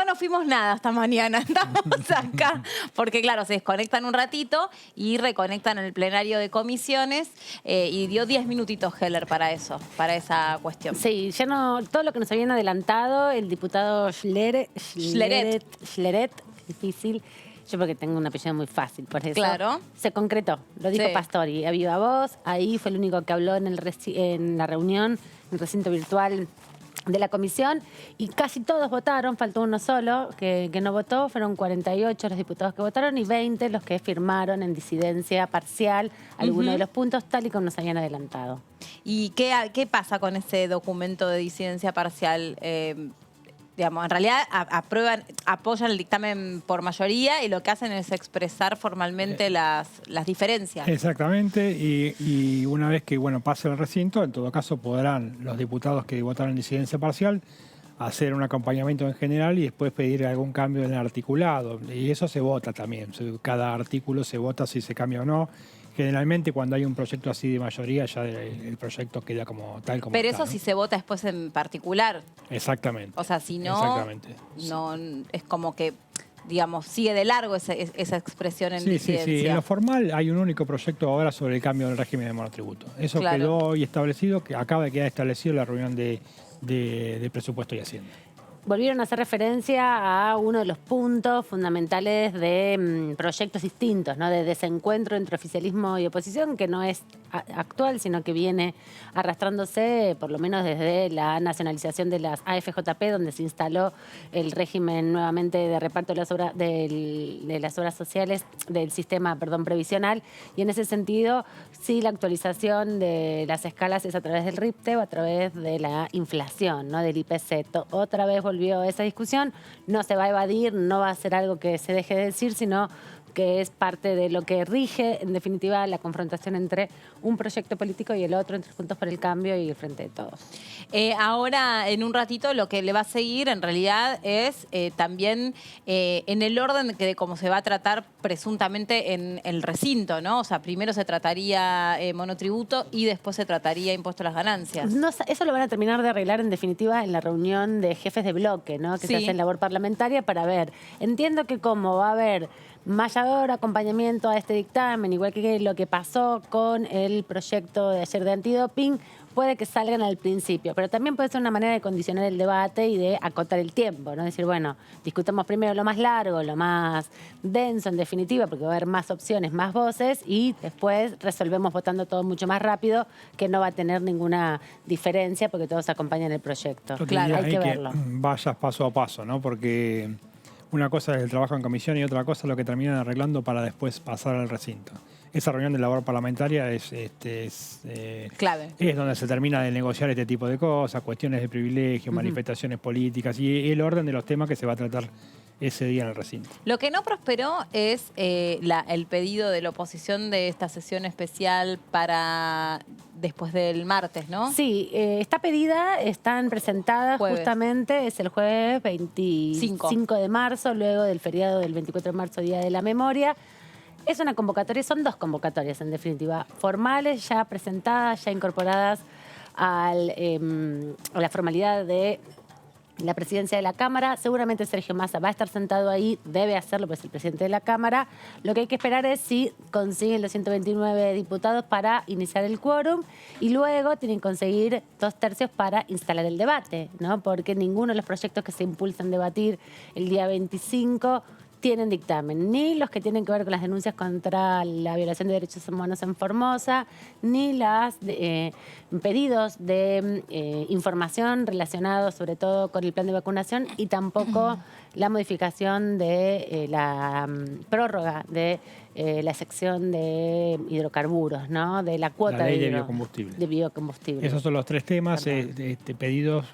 no nos fuimos nada esta mañana, estamos acá, porque claro, se desconectan un ratito y reconectan en el plenario de comisiones y dio 10 minutitos Heller para eso, para esa cuestión. Sí, ya no, todo lo que nos habían adelantado, el diputado Schleret, difícil, yo porque tengo un apellido muy fácil, por eso. Claro. Se concretó, lo dijo Pastori, a viva voz, ahí fue el único que habló en la reunión, en el recinto virtual de la comisión, y casi todos votaron, faltó uno solo que no votó, fueron 48 los diputados que votaron y 20 los que firmaron en disidencia parcial algunos de los puntos, tal y como nos habían adelantado. ¿Y qué pasa con ese documento de disidencia parcial? Digamos, en realidad apoyan el dictamen por mayoría y lo que hacen es expresar formalmente las diferencias. Exactamente, y una vez que pase el recinto, en todo caso podrán los diputados que votaron en disidencia parcial hacer un acompañamiento en general y después pedir algún cambio en el articulado. Y eso se vota también, cada artículo se vota si se cambia o no. Generalmente cuando hay un proyecto así de mayoría ya el proyecto queda como tal como Pero está, eso ¿no? si se vota después en particular. Exactamente. O sea, si no, Exactamente. no es como que, digamos, sigue de largo esa expresión en disidencia. Sí. En lo formal hay un único proyecto ahora sobre el cambio del régimen de monotributo. Eso quedó hoy establecido, que acaba de quedar establecido en la reunión de presupuesto y Hacienda. Volvieron a hacer referencia a uno de los puntos fundamentales de proyectos distintos, ¿no? De desencuentro entre oficialismo y oposición, que no es actual, sino que viene arrastrándose, por lo menos desde la nacionalización de las AFJP, donde se instaló el régimen nuevamente de reparto de las obras sociales del sistema, previsional. Y en ese sentido, sí, la actualización de las escalas es a través del RIPTE o a través de la inflación, ¿no? Del IPC. Otra vez volvió esa discusión, no se va a evadir, no va a ser algo que se deje de decir, sino que es parte de lo que rige, en definitiva, la confrontación entre un proyecto político y el otro, entre Juntos por el Cambio y el Frente de Todos. Ahora, en un ratito, lo que le va a seguir, en realidad, es también en el orden de cómo se va a tratar presuntamente en el recinto, ¿no? O sea, primero se trataría monotributo y después se trataría impuesto a las ganancias. No, eso lo van a terminar de arreglar, en definitiva, en la reunión de jefes de bloque, ¿no? Que se hace en labor parlamentaria para ver. Entiendo que como va a haber mayor acompañamiento a este dictamen, igual que lo que pasó con el proyecto de ayer de antidoping, puede que salgan al principio, pero también puede ser una manera de condicionar el debate y de acotar el tiempo, ¿no? Decir, bueno, discutamos primero lo más largo, lo más denso, en definitiva, porque va a haber más opciones, más voces, y después resolvemos votando todo mucho más rápido, que no va a tener ninguna diferencia, porque todos acompañan el proyecto. Claro, hay que verlo. Vayas paso a paso, ¿no? Porque una cosa es el trabajo en comisión y otra cosa es lo que terminan arreglando para después pasar al recinto. Esa reunión de labor parlamentaria es clave. Es donde se termina de negociar este tipo de cosas, cuestiones de privilegio, manifestaciones políticas y el orden de los temas que se va a tratar ese día en el recinto. Lo que no prosperó es el pedido de la oposición de esta sesión especial para después del martes, ¿no? Sí, está pedida, están presentadas justamente, es el jueves 25 de marzo, luego del feriado del 24 de marzo, Día de la Memoria. Es una convocatoria, son dos convocatorias en definitiva, formales, ya presentadas, ya incorporadas a la formalidad de la presidencia de la Cámara. Seguramente Sergio Massa va a estar sentado ahí, debe hacerlo, pues es el presidente de la Cámara. Lo que hay que esperar es si consiguen los 129 diputados para iniciar el quórum y luego tienen que conseguir 2/3 para instalar el debate, ¿no? Porque ninguno de los proyectos que se impulsan debatir el día 25 tienen dictamen, ni los que tienen que ver con las denuncias contra la violación de derechos humanos en Formosa, ni los pedidos de información relacionados sobre todo con el plan de vacunación y tampoco la modificación de la prórroga de la sección de hidrocarburos, ¿no? De la cuota la ley de biocombustibles. Esos son los tres temas, pedidos,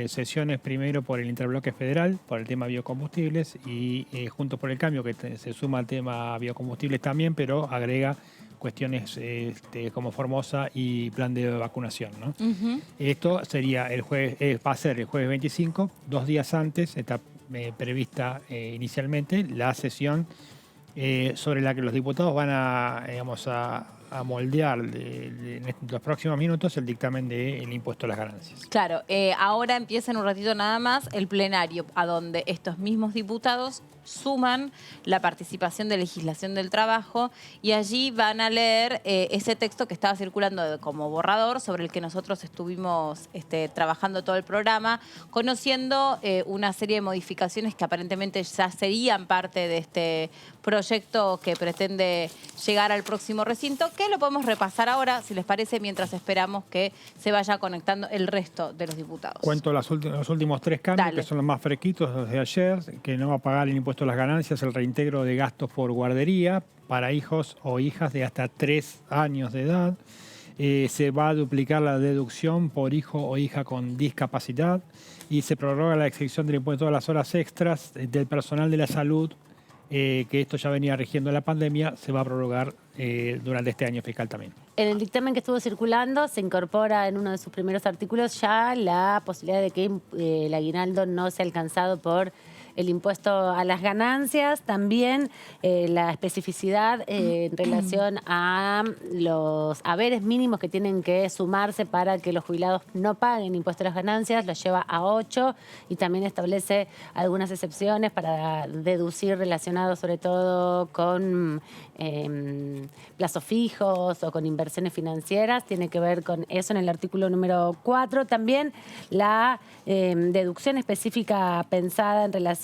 sesiones primero por el Interbloque Federal, por el tema biocombustibles y Juntos por el Cambio, que se suma al tema biocombustibles también, pero agrega cuestiones como Formosa y plan de vacunación, ¿no? Esto sería va a ser el jueves 25, 2 días antes, está prevista inicialmente la sesión sobre la que los diputados van a a moldear en los próximos minutos el dictamen del impuesto a las ganancias. Claro, ahora empieza en un ratito nada más el plenario, a donde estos mismos diputados suman la participación de legislación del trabajo y allí van a leer ese texto que estaba circulando como borrador, sobre el que nosotros estuvimos trabajando todo el programa, conociendo una serie de modificaciones que aparentemente ya serían parte de este proyecto que pretende llegar al próximo recinto, que lo podemos repasar ahora, si les parece, mientras esperamos que se vaya conectando el resto de los diputados. Cuento los últimos 3 cambios. Dale. Que son los más fresquitos, los de ayer, que no va a pagar el impuesto a las ganancias, el reintegro de gastos por guardería para hijos o hijas de hasta 3 años de edad. Se va a duplicar la deducción por hijo o hija con discapacidad y se prorroga la exención del impuesto a las horas extras del personal de la salud, que esto ya venía rigiendo la pandemia, se va a prorrogar durante este año fiscal también. En el dictamen que estuvo circulando se incorpora en uno de sus primeros artículos ya la posibilidad de que el aguinaldo no sea alcanzado por el impuesto a las ganancias, también la especificidad en relación a los haberes mínimos que tienen que sumarse para que los jubilados no paguen impuesto a las ganancias, lo lleva a 8 y también establece algunas excepciones para deducir relacionados sobre todo con plazos fijos o con inversiones financieras, tiene que ver con eso en el artículo número 4. También la deducción específica pensada en relación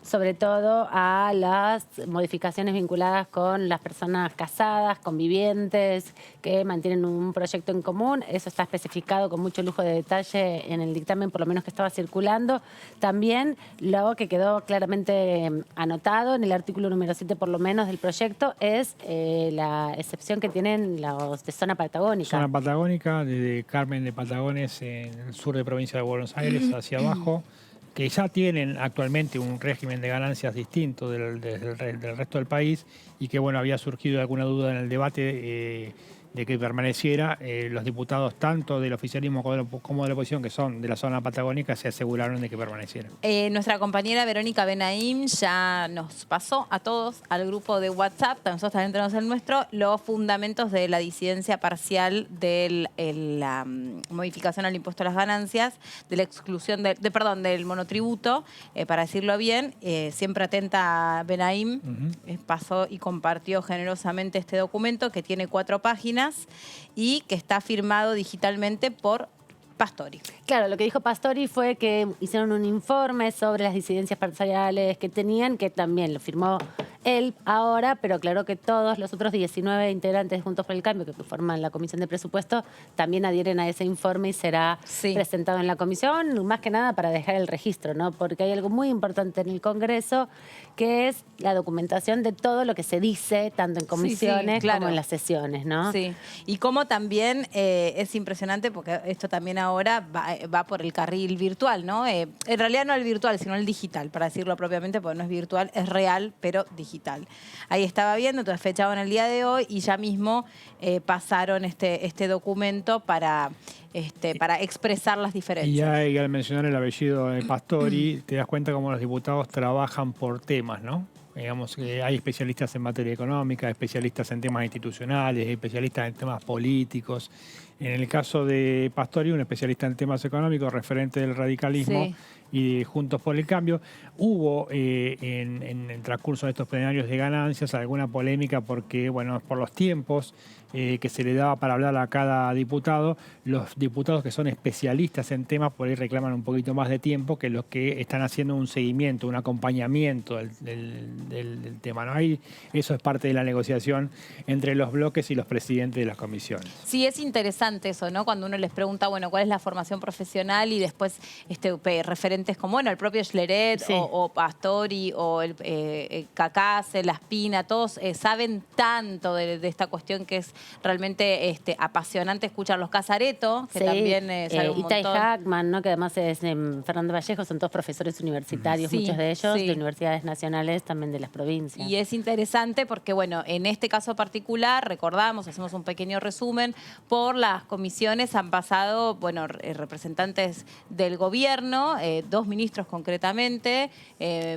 sobre todo a las modificaciones vinculadas con las personas casadas, convivientes, que mantienen un proyecto en común. Eso está especificado con mucho lujo de detalle en el dictamen, por lo menos que estaba circulando. También lo que quedó claramente anotado en el artículo número 7, por lo menos, del proyecto, es la excepción que tienen los de zona patagónica. Zona patagónica, desde Carmen de Patagones, en el sur de provincia de Buenos Aires, hacia abajo, que ya tienen actualmente un régimen de ganancias distinto del resto del país y que, bueno, había surgido alguna duda en el debate de que permaneciera. Los diputados, tanto del oficialismo como de la oposición, que son de la zona patagónica, se aseguraron de que permaneciera. Nuestra compañera Verónica Benaim ya nos pasó a todos al grupo de WhatsApp, nosotros también tenemos el nuestro, los fundamentos de la disidencia parcial de la modificación al impuesto a las ganancias, de la exclusión del monotributo, para decirlo bien. Siempre atenta Benaim, pasó y compartió generosamente este documento que tiene 4 páginas y que está firmado digitalmente por Pastori. Claro, lo que dijo Pastori fue que hicieron un informe sobre las disidencias parciales que tenían, que también lo firmó él ahora, pero claro que todos los otros 19 integrantes de Juntos por el Cambio que forman la Comisión de Presupuesto también adhieren a ese informe y será presentado en la comisión, más que nada para dejar el registro, ¿no? Porque hay algo muy importante en el Congreso, que es la documentación de todo lo que se dice, tanto en comisiones como en las sesiones, ¿no? Sí, y como también es impresionante, porque esto también ahora va por el carril virtual, ¿no? En realidad no el virtual, sino el digital, para decirlo propiamente, porque no es virtual, es real, pero digital. Ahí estaba viendo, entonces fechado en el día de hoy y ya mismo pasaron este documento para expresar las diferencias. Y al mencionar el apellido de Pastori, te das cuenta cómo los diputados trabajan por temas, ¿no? Digamos que hay especialistas en materia económica, especialistas en temas institucionales, especialistas en temas políticos. En el caso de Pastori, un especialista en temas económicos, referente del radicalismo y de Juntos por el Cambio. Hubo en el transcurso de estos plenarios de ganancias alguna polémica porque, bueno, por los tiempos que se le daba para hablar a cada diputado, los diputados que son especialistas en temas por ahí reclaman un poquito más de tiempo que los que están haciendo un seguimiento, un acompañamiento del tema, ¿no? Ahí eso es parte de la negociación entre los bloques y los presidentes de las comisiones. Sí, es interesante eso, ¿no? Cuando uno les pregunta, bueno, ¿cuál es la formación profesional? Y después referentes como, bueno, el propio Schleret o Pastori o el Cacase, La Espina, todos saben tanto de esta cuestión que es realmente apasionante escuchar. Los Casareto, que también saben un Itai montón. Hackman, ¿no? Que además es Fernando Vallejo, son todos profesores universitarios, muchos de ellos de universidades nacionales, también de las provincias. Y es interesante porque, bueno, en este caso particular, recordamos, hacemos un pequeño resumen, por las comisiones han pasado, bueno, representantes del gobierno, 2 ministros concretamente,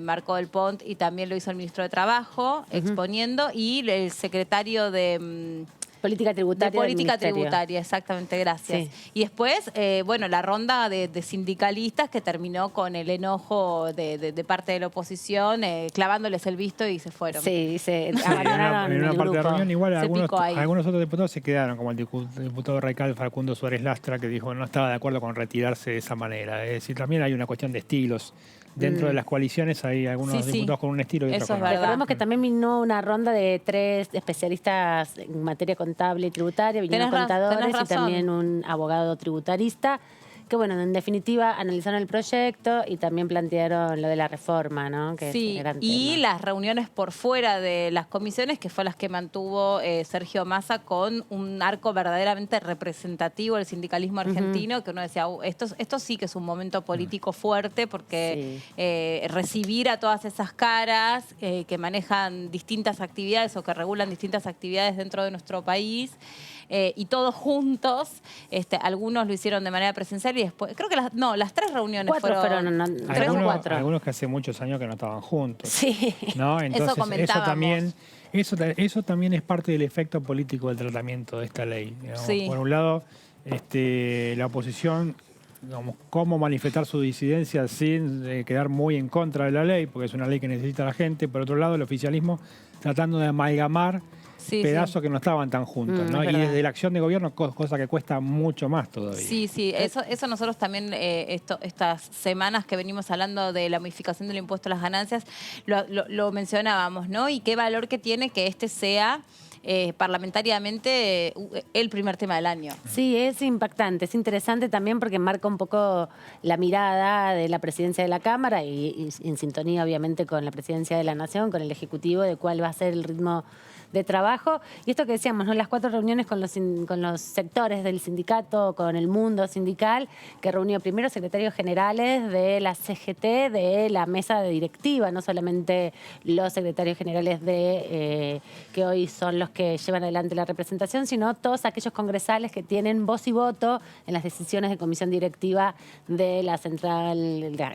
Marco del Pont, y también lo hizo el ministro de Trabajo, exponiendo, y el secretario de Política tributaria. De política tributaria, exactamente, gracias. Sí. Y después, bueno, la ronda de sindicalistas que terminó con el enojo de parte de la oposición, clavándoles el visto y se fueron. Sí, se abandonaron en una parte de la reunión igual algunos otros diputados se quedaron, como el diputado radical Facundo Suárez Lastra, que dijo que no estaba de acuerdo con retirarse de esa manera. Es decir, también hay una cuestión de estilos. Dentro de las coaliciones hay algunos diputados con un estilo y otros con otro. Recordemos que también vino una ronda de 3 especialistas en materia contable y tributaria, vinieron contadores y también un abogado tributarista, que bueno, en definitiva analizaron el proyecto y también plantearon lo de la reforma, ¿no? Que sí, y las reuniones por fuera de las comisiones, que fue las que mantuvo Sergio Massa con un arco verdaderamente representativo del sindicalismo argentino, que uno decía, esto sí que es un momento político fuerte, porque recibir a todas esas caras que manejan distintas actividades o que regulan distintas actividades dentro de nuestro país, y todos juntos, algunos lo hicieron de manera presencial y después, creo que las 3 reuniones fueron 3 o 4. Algunos que hace muchos años que no estaban juntos. Sí. ¿No? Entonces, eso también es parte del efecto político del tratamiento de esta ley. Sí. Por un lado, la oposición, cómo manifestar su disidencia sin quedar muy en contra de la ley, porque es una ley que necesita la gente. Por otro lado, el oficialismo tratando de amalgamar pedazos que no estaban tan juntos, ¿no? Y desde la acción de gobierno, cosa que cuesta mucho más todavía. Sí, eso nosotros también, estas semanas que venimos hablando de la modificación del impuesto a las ganancias, lo mencionábamos, ¿no? Y qué valor que tiene que sea parlamentariamente el primer tema del año. Sí, es impactante, es interesante también porque marca un poco la mirada de la presidencia de la Cámara y en sintonía obviamente con la presidencia de la Nación, con el Ejecutivo, de cuál va a ser el ritmo de trabajo. Y esto que decíamos, ¿no? Las 4 reuniones con los sectores del sindicato, con el mundo sindical, que reunió primero secretarios generales de la CGT, de la mesa de directiva, no solamente los secretarios generales que hoy son los que llevan adelante la representación, sino todos aquellos congresales que tienen voz y voto en las decisiones de comisión directiva de la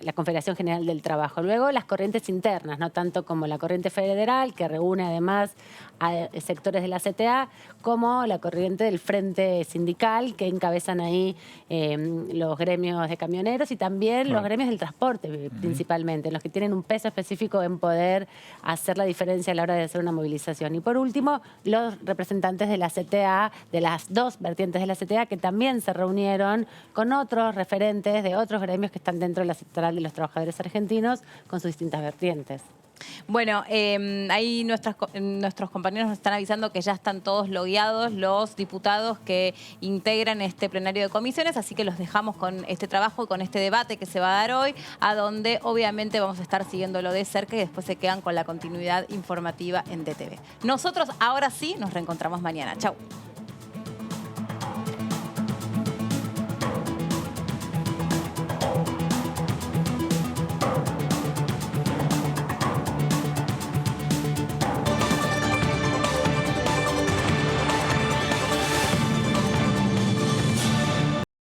la Confederación General del Trabajo. Luego las corrientes internas, no tanto como la corriente federal, que reúne además a sectores de la CTA, como la corriente del Frente Sindical, que encabezan ahí los gremios de camioneros y también los gremios del transporte, principalmente, los que tienen un peso específico en poder hacer la diferencia a la hora de hacer una movilización. Y por último, los representantes de la CTA, de las 2 vertientes de la CTA, que también se reunieron con otros referentes de otros gremios que están dentro de la Central de los Trabajadores Argentinos, con sus distintas vertientes. Bueno, ahí nuestros compañeros nos están avisando que ya están todos logueados los diputados que integran este plenario de comisiones, así que los dejamos con este trabajo y con este debate que se va a dar hoy, a donde obviamente vamos a estar siguiéndolo de cerca y después se quedan con la continuidad informativa en DTV. Nosotros ahora sí nos reencontramos mañana. Chau.